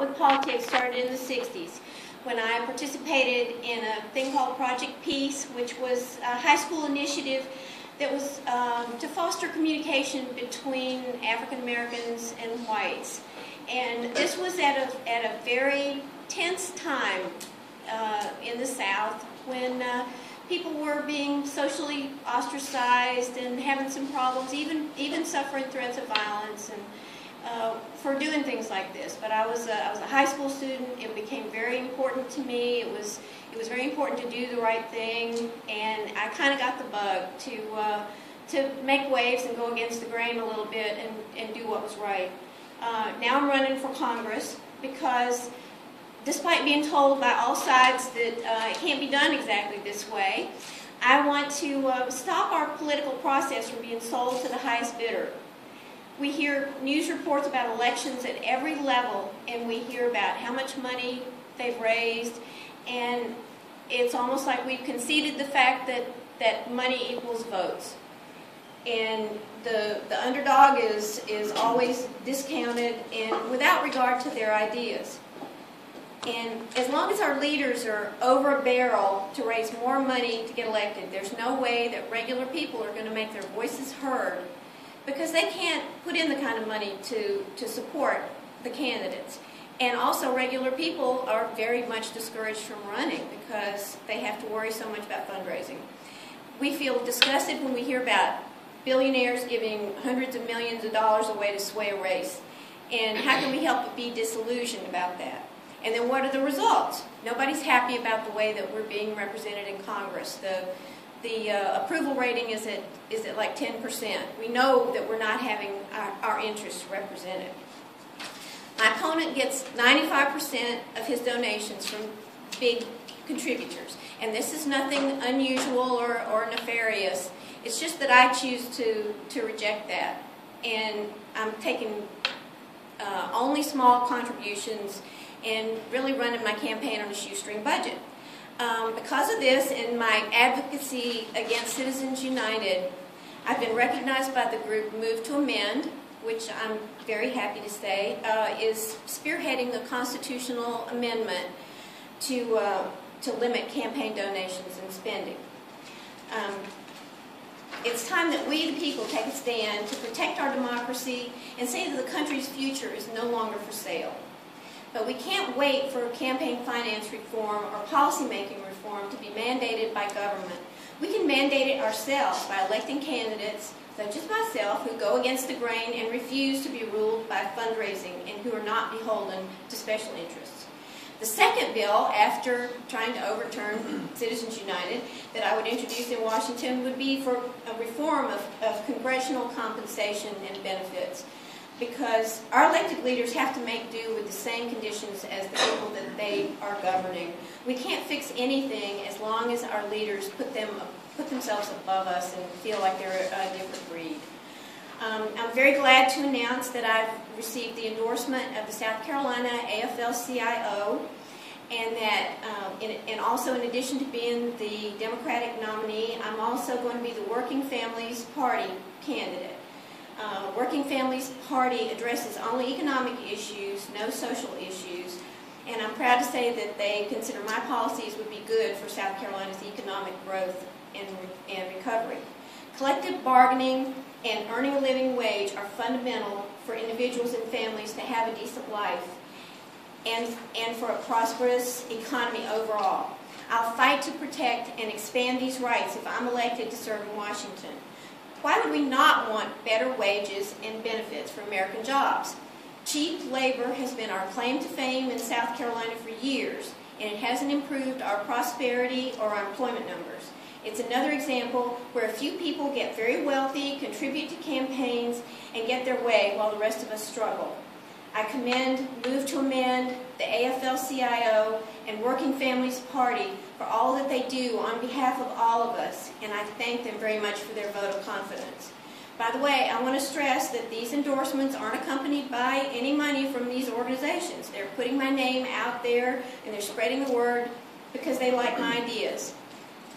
with politics started in the 60s when I participated in a thing called Project Peace, which was a high school initiative that was to foster communication between African Americans and whites. And this was at a very tense time in the South when people were being socially ostracized and having some problems, even suffering threats of violence and for doing things like this. But I was a high school student. It became very important to me. It was very important to do the right thing, and I kind of got the bug to make waves and go against the grain a little bit and do what was right. Now I'm running for Congress because, despite being told by all sides that it can't be done exactly this way, I want to stop our political process from being sold to the highest bidder. We hear news reports about elections at every level, and we hear about how much money they've raised, and it's almost like we've conceded the fact that money equals votes. And the underdog is always discounted and without regard to their ideas. And as long as our leaders are over a barrel to raise more money to get elected, there's no way that regular people are going to make their voices heard, because they can't put in the kind of money to support the candidates. And also regular people are very much discouraged from running because they have to worry so much about fundraising. We feel disgusted when we hear about billionaires giving hundreds of millions of dollars away to sway a race. And how can we help but be disillusioned about that? And then what are the results? Nobody's happy about the way that we're being represented in Congress. The approval rating is at like 10%. We know that we're not having our interests represented. My opponent gets 95% of his donations from big contributors. And this is nothing unusual or nefarious. It's just that I choose to reject that. And I'm taking only small contributions and really running my campaign on a shoestring budget. Because of this and my advocacy against Citizens United, I've been recognized by the group Move to Amend, which I'm very happy to say is spearheading a constitutional amendment to limit campaign donations and spending. It's time that we, the people, take a stand to protect our democracy and say that the country's future is no longer for sale. But we can't wait for campaign finance reform or policy-making reform to be mandated by government. We can mandate it ourselves by electing candidates, such as myself, who go against the grain and refuse to be ruled by fundraising and who are not beholden to special interests. The second bill, after trying to overturn Citizens United, that I would introduce in Washington would be for a reform of congressional compensation and benefits, because our elected leaders have to make do with the same conditions as the people that they are governing. We can't fix anything as long as our leaders put themselves above us and feel like they're a different breed. I'm very glad to announce that I've received the endorsement of the South Carolina AFL-CIO, and that, and also in addition to being the Democratic nominee, I'm also going to be the Working Families Party candidate. Working Families Party addresses only economic issues, no social issues, and I'm proud to say that they consider my policies would be good for South Carolina's economic growth and recovery. Collective bargaining and earning a living wage are fundamental for individuals and families to have a decent life and for a prosperous economy overall. I'll fight to protect and expand these rights if I'm elected to serve in Washington. Why would we not want better wages and benefits for American jobs? Cheap labor has been our claim to fame in South Carolina for years, and it hasn't improved our prosperity or our employment numbers. It's another example where a few people get very wealthy, contribute to campaigns, and get their way while the rest of us struggle. I commend Move to Amend, the AFL-CIO, and Working Families Party for all that they do on behalf of all of us, and I thank them very much for their vote of confidence. By the way, I want to stress that these endorsements aren't accompanied by any money from these organizations. They're putting my name out there, and they're spreading the word because they like my ideas.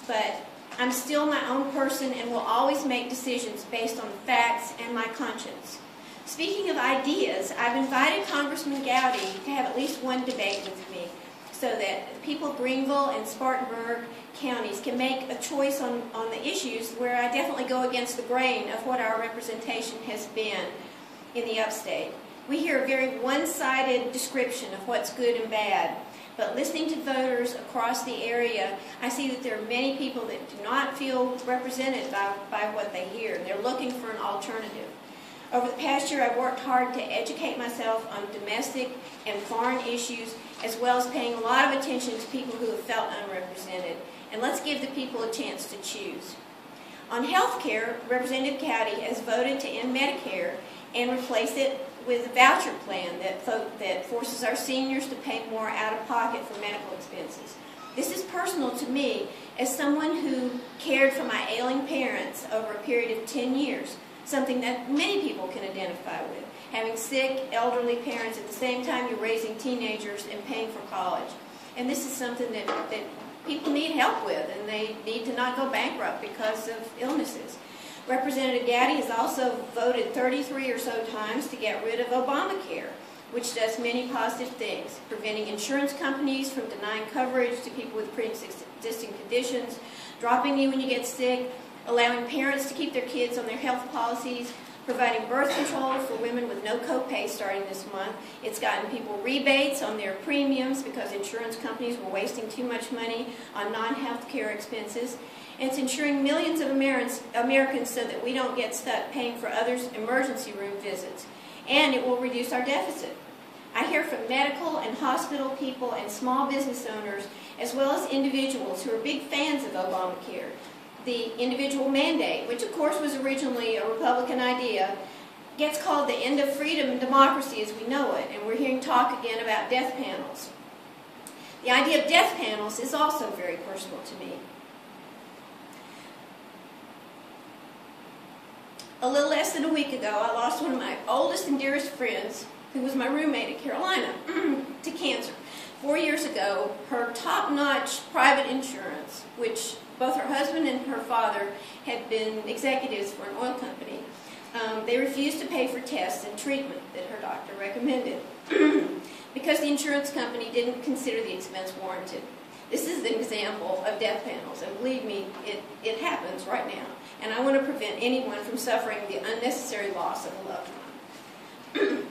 But I'm still my own person and will always make decisions based on the facts and my conscience. Speaking of ideas, I've invited Congressman Gowdy to have at least one debate with me so that people of Greenville and Spartanburg counties can make a choice on the issues where I definitely go against the grain of what our representation has been in the upstate. We hear a very one-sided description of what's good and bad, but listening to voters across the area, I see that there are many people that do not feel represented by what they hear. They're looking for an alternative. Over the past year, I've worked hard to educate myself on domestic and foreign issues, as well as paying a lot of attention to people who have felt unrepresented. And let's give the people a chance to choose. On health care, Representative Gowdy has voted to end Medicare and replace it with a voucher plan that forces our seniors to pay more out of pocket for medical expenses. This is personal to me as someone who cared for my ailing parents over a period of 10 years, something that many people can identify with. Having sick, elderly parents at the same time you're raising teenagers and paying for college. And this is something that people need help with, and they need to not go bankrupt because of illnesses. Representative Gowdy has also voted 33 or so times to get rid of Obamacare, which does many positive things, preventing insurance companies from denying coverage to people with pre-existing conditions, dropping you when you get sick, allowing parents to keep their kids on their health policies, providing birth control for women with no copay starting this month. It's gotten people rebates on their premiums because insurance companies were wasting too much money on non-health care expenses. And it's ensuring millions of Americans so that we don't get stuck paying for others' emergency room visits. And it will reduce our deficit. I hear from medical and hospital people and small business owners, as well as individuals who are big fans of Obamacare. The individual mandate, which of course was originally a Republican idea, gets called the end of freedom and democracy as we know it, and we're hearing talk again about death panels. The idea of death panels is also very personal to me. A little less than a week ago, I lost one of my oldest and dearest friends, who was my roommate at Carolina, to cancer. 4 years ago, her top-notch private insurance, which both her husband and her father had been executives for an oil company, they refused to pay for tests and treatment that her doctor recommended because the insurance company didn't consider the expense warranted. This is an example of death panels, and believe me, it happens right now. And I want to prevent anyone from suffering the unnecessary loss of a loved one.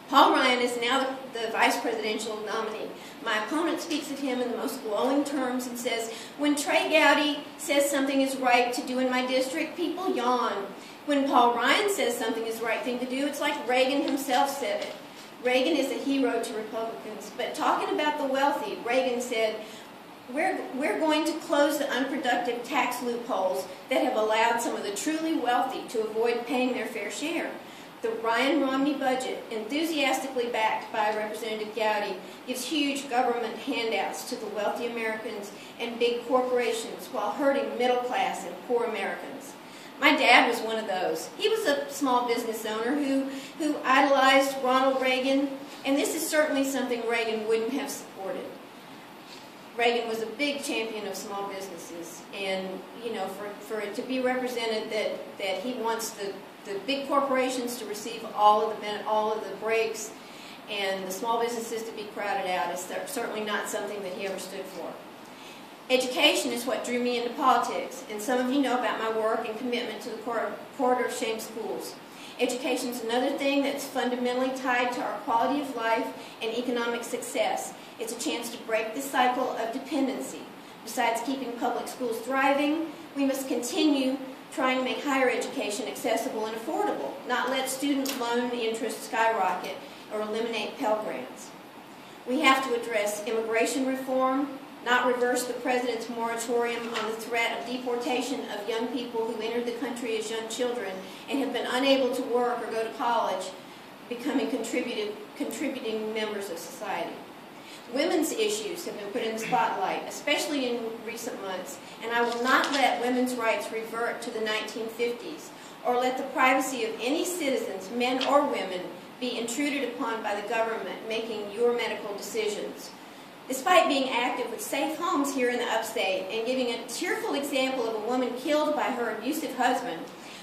Paul Ryan is now the vice presidential nominee. My opponent speaks of him in the most glowing terms and says, when Trey Gowdy says something is right to do in my district, people yawn. When Paul Ryan says something is the right thing to do, it's like Reagan himself said it. Reagan is a hero to Republicans, but talking about the wealthy, Reagan said, we're going to close the unproductive tax loopholes that have allowed some of the truly wealthy to avoid paying their fair share. The Ryan-Romney budget, enthusiastically backed by Representative Gowdy, gives huge government handouts to the wealthy Americans and big corporations while hurting middle-class and poor Americans. My dad was one of those. He was a small business owner who idolized Ronald Reagan, and this is certainly something Reagan wouldn't have supported. Reagan was a big champion of small businesses, and for it to be represented that he wants the big corporations to receive all of the breaks and the small businesses to be crowded out is certainly not something that he ever stood for. Education is what drew me into politics, and some of you know about my work and commitment to the Corridor of Shame schools. Education is another thing that's fundamentally tied to our quality of life and economic success. It's a chance to break the cycle of dependency. Besides keeping public schools thriving, we must continue trying to make higher education accessible and affordable, not let student loan interest skyrocket or eliminate Pell Grants. We have to address immigration reform, not reverse the President's moratorium on the threat of deportation of young people who entered the country as young children and have been unable to work or go to college, becoming contributing members of society. Women's issues have been put in the spotlight, especially in recent months, and I will not let women's rights revert to the 1950s or let the privacy of any citizens, men or women, be intruded upon by the government making your medical decisions. Despite being active with safe homes here in the upstate and giving a tearful example of a woman killed by her abusive husband,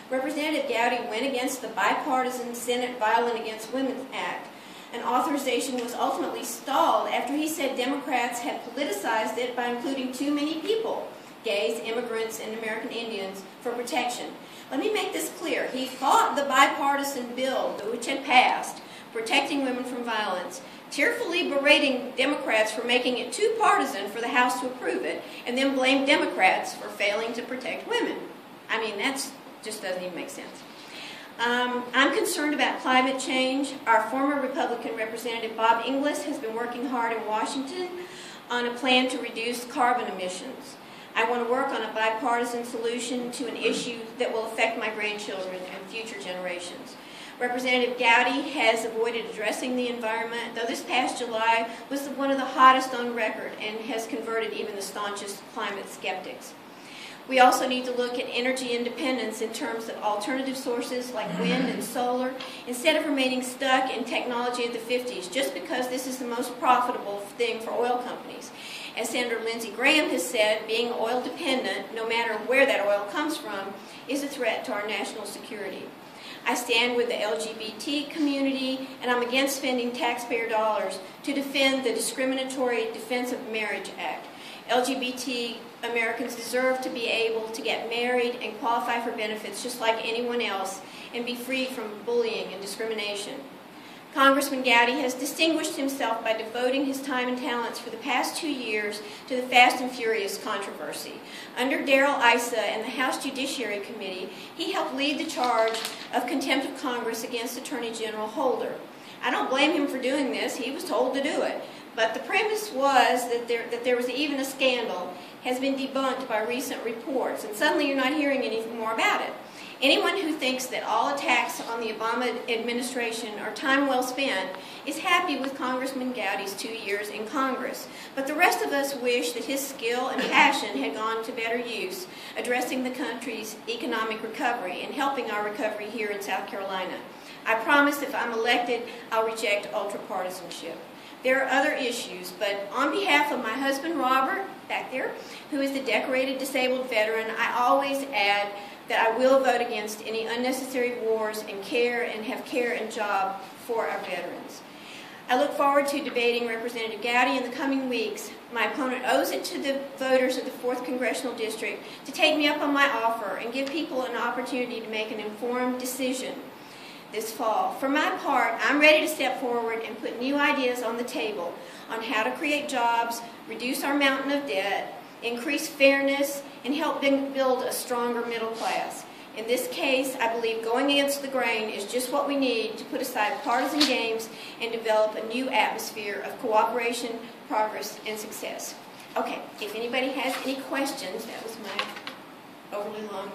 Representative Gowdy went against the bipartisan Senate Violent Against Women Act. An authorization was ultimately stalled after he said Democrats had politicized it by including too many people, gays, immigrants, and American Indians, for protection. Let me make this clear. He fought the bipartisan bill which had passed, protecting women from violence, tearfully berating Democrats for making it too partisan for the House to approve it, and then blamed Democrats for failing to protect women. I mean, that just doesn't even make sense. I'm concerned about climate change. Our former Republican Representative Bob Inglis has been working hard in Washington on a plan to reduce carbon emissions. I want to work on a bipartisan solution to an issue that will affect my grandchildren and future generations. Representative Gowdy has avoided addressing the environment, though this past July was one of the hottest on record and has converted even the staunchest climate skeptics. We also need to look at energy independence in terms of alternative sources like wind and solar, instead of remaining stuck in technology of the 50s, just because this is the most profitable thing for oil companies. As Senator Lindsey Graham has said, being oil dependent, no matter where that oil comes from, is a threat to our national security. I stand with the LGBT community, and I'm against spending taxpayer dollars to defend the Discriminatory Defense of Marriage Act. LGBT Americans deserve to be able to get married and qualify for benefits just like anyone else and be free from bullying and discrimination. Congressman Gowdy has distinguished himself by devoting his time and talents for the past 2 years to the Fast and Furious controversy. Under Darrell Issa and the House Judiciary Committee, he helped lead the charge of contempt of Congress against Attorney General Holder. I don't blame him for doing this. He was told to do it. But the premise was that there was even a scandal has been debunked by recent reports, and suddenly you're not hearing anything more about it. Anyone who thinks that all attacks on the Obama administration are time well spent is happy with Congressman Gowdy's 2 years in Congress. But the rest of us wish that his skill and passion had gone to better use, addressing the country's economic recovery and helping our recovery here in South Carolina. I promise if I'm elected, I'll reject ultra-partisanship. There are other issues, but on behalf of my husband, Robert, back there, who is the decorated disabled veteran, I always add that I will vote against any unnecessary wars and have care and job for our veterans. I look forward to debating Representative Gowdy in the coming weeks. My opponent owes it to the voters of the 4th Congressional District to take me up on my offer and give people an opportunity to make an informed decision this fall. For my part, I'm ready to step forward and put new ideas on the table on how to create jobs, reduce our mountain of debt, increase fairness, and help build a stronger middle class. In this case, I believe going against the grain is just what we need to put aside partisan games and develop a new atmosphere of cooperation, progress, and success. Okay, if anybody has any questions, that was my overly long